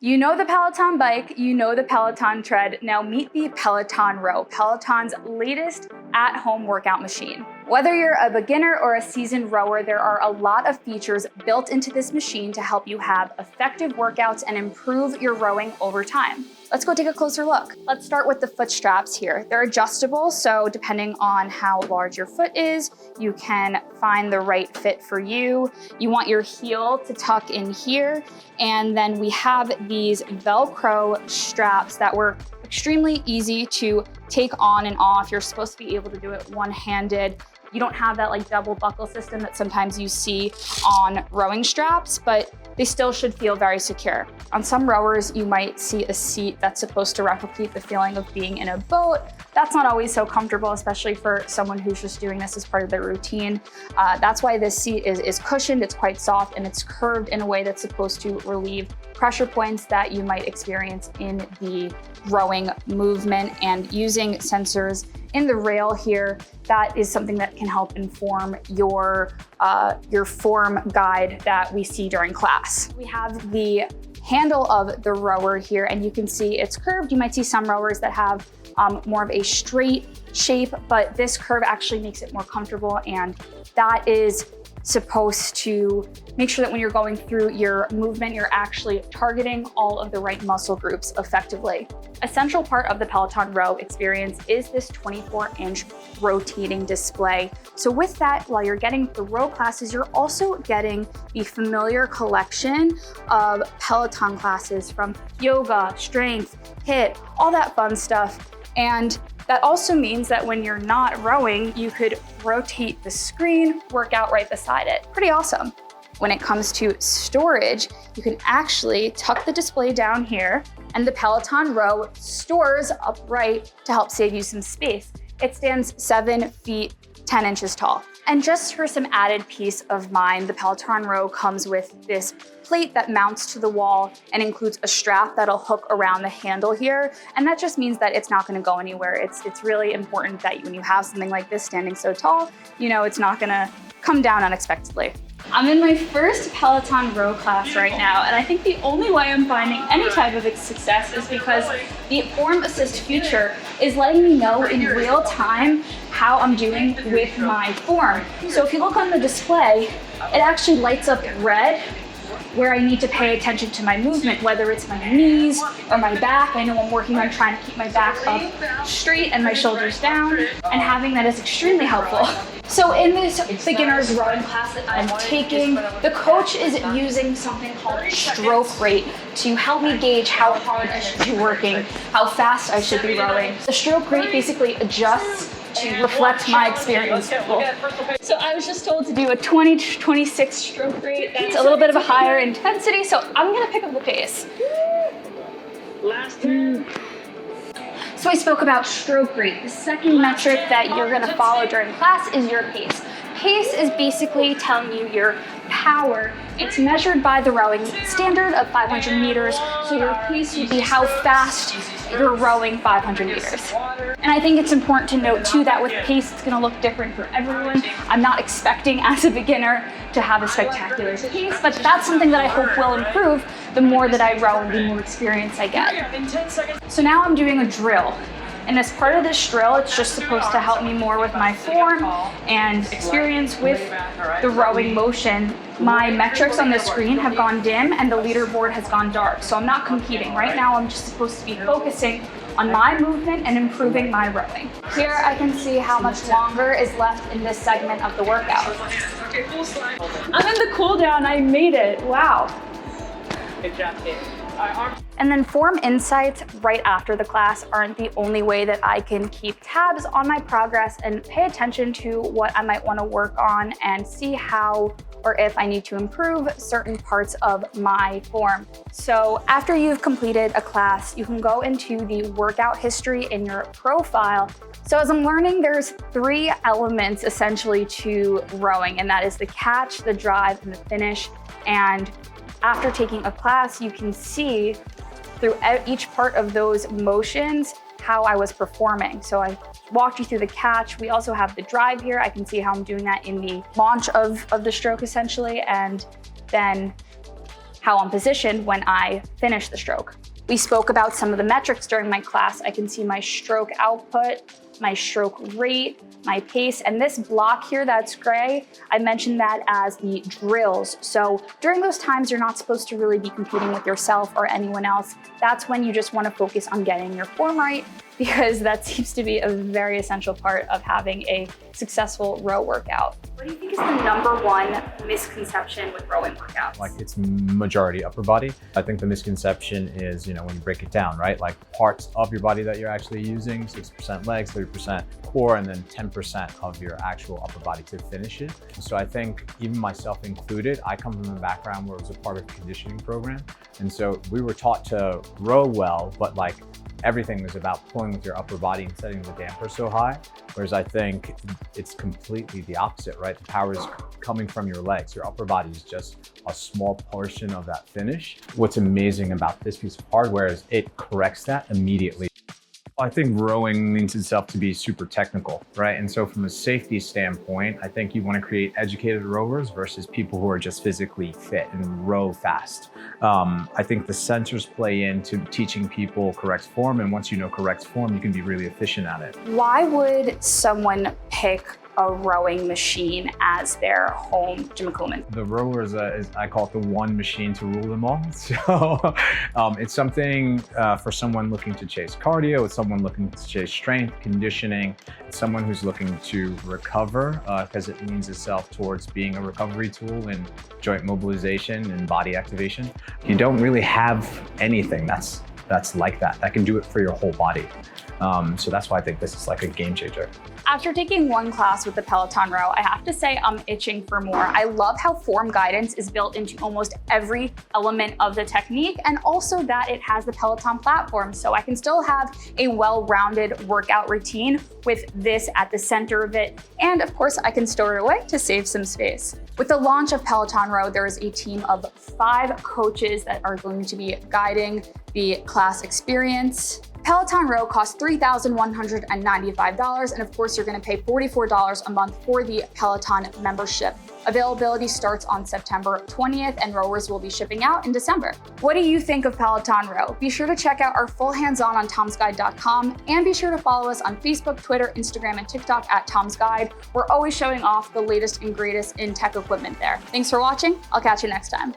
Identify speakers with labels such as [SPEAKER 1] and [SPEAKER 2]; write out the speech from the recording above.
[SPEAKER 1] You know the Peloton bike, you know the Peloton tread. Now meet the Peloton Row, Peloton's latest at-home workout machine. Whether you're a beginner or a seasoned rower, there are a lot of features built into this machine to help you have effective workouts and improve your rowing over time. Let's go take a closer look. Let's start with the foot straps here. They're adjustable, so depending on how large your foot is, you can find the right fit for you. You want your heel to tuck in here, and then we have these Velcro straps that were extremely easy to take on and off. You're supposed to be able to do it one-handed. You don't have that like double buckle system that sometimes you see on rowing straps, but they still should feel very secure. On some rowers, you might see a seat that's supposed to replicate the feeling of being in a boat. That's not always so comfortable, especially for someone who's just doing this as part of their routine. That's why this seat is cushioned, it's quite soft, and it's curved in a way that's supposed to relieve pressure points that you might experience in the rowing movement. And using sensors in the rail here, that is something that can help inform your form guide that we see during class. We have the handle of the rower here, and you can see it's curved. You might see some rowers that have more of a straight shape, but this curve actually makes it more comfortable, and that is supposed to make sure that when you're going through your movement, you're actually targeting all of the right muscle groups effectively. A central part of the Peloton Row experience is this 24-inch rotating display. So with that, while you're getting the row classes, you're also getting the familiar collection of Peloton classes from yoga, strength, HIIT, all that fun stuff. And that also means that when you're not rowing, you could rotate the screen, work out right beside it. Pretty awesome. When it comes to storage, you can actually tuck the display down here, and the Peloton Row stores upright to help save you some space. It stands 7 feet, 10 inches tall. And just for some added peace of mind, the Peloton Row comes with this plate that mounts to the wall and includes a strap that'll hook around the handle here. And that just means that it's not gonna go anywhere. It's really important that when you have something like this standing so tall, you know it's not gonna come down unexpectedly. I'm in my first Peloton Row class right now, and I think the only way I'm finding any type of success is because the Form Assist feature is letting me know in real time how I'm doing with my form. So if you look on the display, it actually lights up red where I need to pay attention to my movement, whether it's my knees or my back. I know I'm working on trying to keep my back up straight and my shoulders down, and having that is extremely helpful. So in this beginner's rowing class that I'm taking, the coach is using something called stroke rate to help me gauge how hard I should be working, how fast I should be rowing. The stroke rate basically adjusts to reflect my experience level. So I was just told to do a 20 to 26 stroke rate. That's a little bit of a higher intensity, so I'm gonna pick up the pace. So I spoke about stroke rate. The second metric that you're gonna follow during class is your pace. Pace is basically telling you your power. It's measured by the rowing standard of 500 meters, so your pace would be how fast you're rowing 500 meters. And I think it's important to note too that with pace, it's gonna look different for everyone. I'm not expecting as a beginner to have a spectacular pace, but that's something that I hope will improve the more that I row and the more experience I get. So now I'm doing a drill. And as part of this drill, it's just supposed to help me more with my form and experience with the rowing motion. My metrics on the screen have gone dim and the leaderboard has gone dark. So I'm not competing. Right now, I'm just supposed to be focusing on my movement and improving my rowing. Here I can see how much longer is left in this segment of the workout. I'm in the cool down, I made it, wow. Good job, Kate. And then form insights right after the class aren't the only way that I can keep tabs on my progress and pay attention to what I might want to work on and see how or if I need to improve certain parts of my form. So after you've completed a class, you can go into the workout history in your profile. So as I'm learning, there's 3 elements essentially to rowing, and that is the catch, the drive, and the finish. And after taking a class, you can see through each part of those motions how I was performing. So I walked you through the catch. We also have the drive here. I can see how I'm doing that in the launch of the stroke essentially, and then how I'm positioned when I finish the stroke. We spoke about some of the metrics during my class. I can see my stroke output, my stroke rate, my pace, and this block here that's gray, I mentioned that as the drills. So during those times, you're not supposed to really be competing with yourself or anyone else. That's when you just want to focus on getting your form right, because that seems to be a very essential part of having a successful row workout. What do you think is the #1 misconception with rowing workouts?
[SPEAKER 2] Like, it's majority upper body. I think the misconception is, when you break it down, right? Like, parts of your body that you're actually using, 60% legs, 30% core, and then 10% of your actual upper body to finish it. So I think, even myself included, I come from a background where it was a part of a conditioning program. And so we were taught to row well, but like, everything was about pulling with your upper body and setting the damper so high. Whereas I think it's completely the opposite, right? The power is coming from your legs. Your upper body is just a small portion of that finish. What's amazing about this piece of hardware is it corrects that immediately. I think rowing leans itself to be super technical, right? And so from a safety standpoint, I think you want to create educated rowers versus people who are just physically fit and row fast. I think the sensors play into teaching people correct form, and once you know correct form, you can be really efficient at it.
[SPEAKER 1] Why would someone pick a rowing machine as their home gym equipment?
[SPEAKER 2] The rower is I call it the one machine to rule them all. So it's something for someone looking to chase cardio, it's someone looking to chase strength, conditioning, it's someone who's looking to recover because it leans itself towards being a recovery tool in joint mobilization and body activation. You don't really have anything that's like that can do it for your whole body. So that's why I think this is like a game changer.
[SPEAKER 1] After taking one class with the Peloton Row, I have to say I'm itching for more. I love how form guidance is built into almost every element of the technique, and also that it has the Peloton platform, so I can still have a well-rounded workout routine with this at the center of it. And of course, I can store it away to save some space. With the launch of Peloton Row, there is a team of 5 coaches that are going to be guiding the class experience. Peloton Row costs $3,195, and of course, you're going to pay $44 a month for the Peloton membership. Availability starts on September 20th, and rowers will be shipping out in December. What do you think of Peloton Row? Be sure to check out our full hands-on on tomsguide.com, and be sure to follow us on Facebook, Twitter, Instagram, and TikTok at Tom's Guide. We're always showing off the latest and greatest in tech equipment there. Thanks for watching. I'll catch you next time.